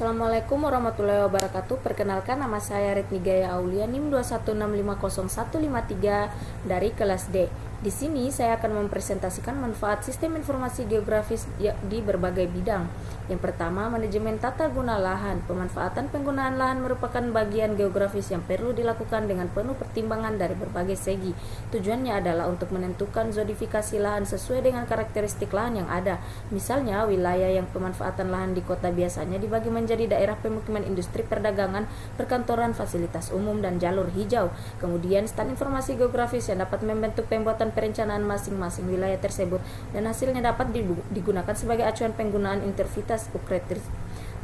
Assalamualaikum warahmatullahi wabarakatuh. Perkenalkan, nama saya Retni Gaya Aulia, NIM 216500153 dari kelas D. Di sini saya akan mempresentasikan manfaat sistem informasi geografis di berbagai bidang. Yang pertama, manajemen tata guna lahan. Pemanfaatan penggunaan lahan merupakan bagian geografis yang perlu dilakukan dengan penuh pertimbangan dari berbagai segi. Tujuannya adalah untuk menentukan zonifikasi lahan sesuai dengan karakteristik lahan yang ada. Misalnya, wilayah yang pemanfaatan lahan di kota biasanya dibagi menjadi daerah pemukiman industri, perdagangan, perkantoran, fasilitas umum, dan jalur hijau. Kemudian, stand informasi geografis yang dapat membentuk pembuatan perencanaan masing-masing wilayah tersebut, dan hasilnya dapat digunakan sebagai acuan penggunaan intervitas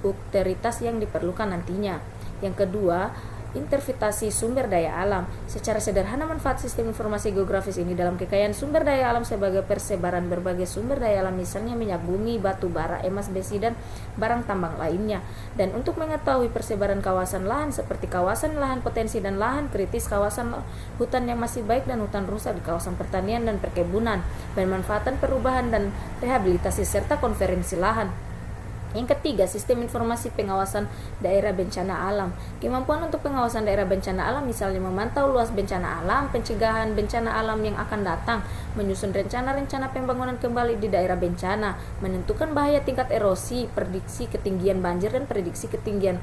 ukteritas yang diperlukan nantinya. Yang kedua, interpretasi sumber daya alam. Secara sederhana, manfaat sistem informasi geografis ini dalam kekayaan sumber daya alam sebagai persebaran berbagai sumber daya alam, misalnya minyak bumi, batu bara, emas, besi, dan barang tambang lainnya. Dan untuk mengetahui persebaran kawasan lahan seperti kawasan lahan potensi dan lahan kritis, kawasan hutan yang masih baik dan hutan rusak di kawasan pertanian dan perkebunan, pemanfaatan perubahan dan rehabilitasi serta konferensi lahan. Yang ketiga, sistem informasi pengawasan daerah bencana alam. Kemampuan untuk pengawasan daerah bencana alam misalnya memantau luas bencana alam, pencegahan bencana alam yang akan datang, menyusun rencana-rencana pembangunan kembali di daerah bencana, menentukan bahaya tingkat erosi, prediksi ketinggian banjir, dan prediksi ketinggian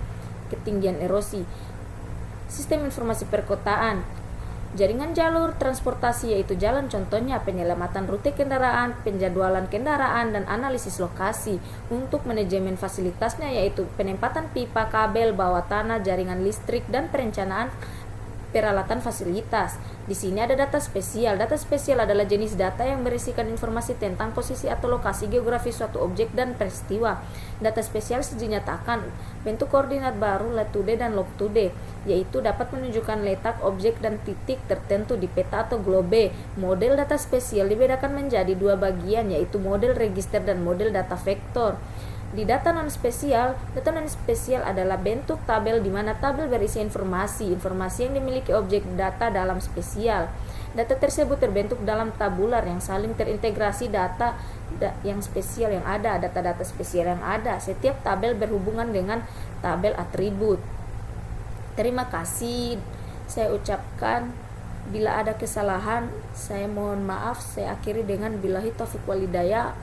erosi. Sistem informasi perkotaan. Jaringan jalur transportasi, yaitu jalan, contohnya penyelamatan rute kendaraan, penjadwalan kendaraan, dan analisis lokasi. Untuk manajemen fasilitasnya, yaitu penempatan pipa, kabel bawah tanah, jaringan listrik, dan perencanaan peralatan fasilitas. Di sini ada data spesial. Data spesial adalah jenis data yang berisikan informasi tentang posisi atau lokasi geografis suatu objek dan peristiwa. Data spesial dinyatakan bentuk koordinat baru latitude dan longitude, yaitu dapat menunjukkan letak objek dan titik tertentu di peta atau globe. Model data spesial dibedakan menjadi dua bagian, yaitu model register dan model data vektor. Di data non spesial adalah bentuk tabel di mana tabel berisi informasi yang dimiliki objek data dalam spesial. Data tersebut terbentuk dalam tabular yang saling terintegrasi data yang spesial yang ada, data-data spesial yang ada. Setiap tabel berhubungan dengan tabel atribut. Terima kasih. Saya ucapkan, bila ada kesalahan, saya mohon maaf. Saya akhiri dengan billahi taufiq wal hidayah.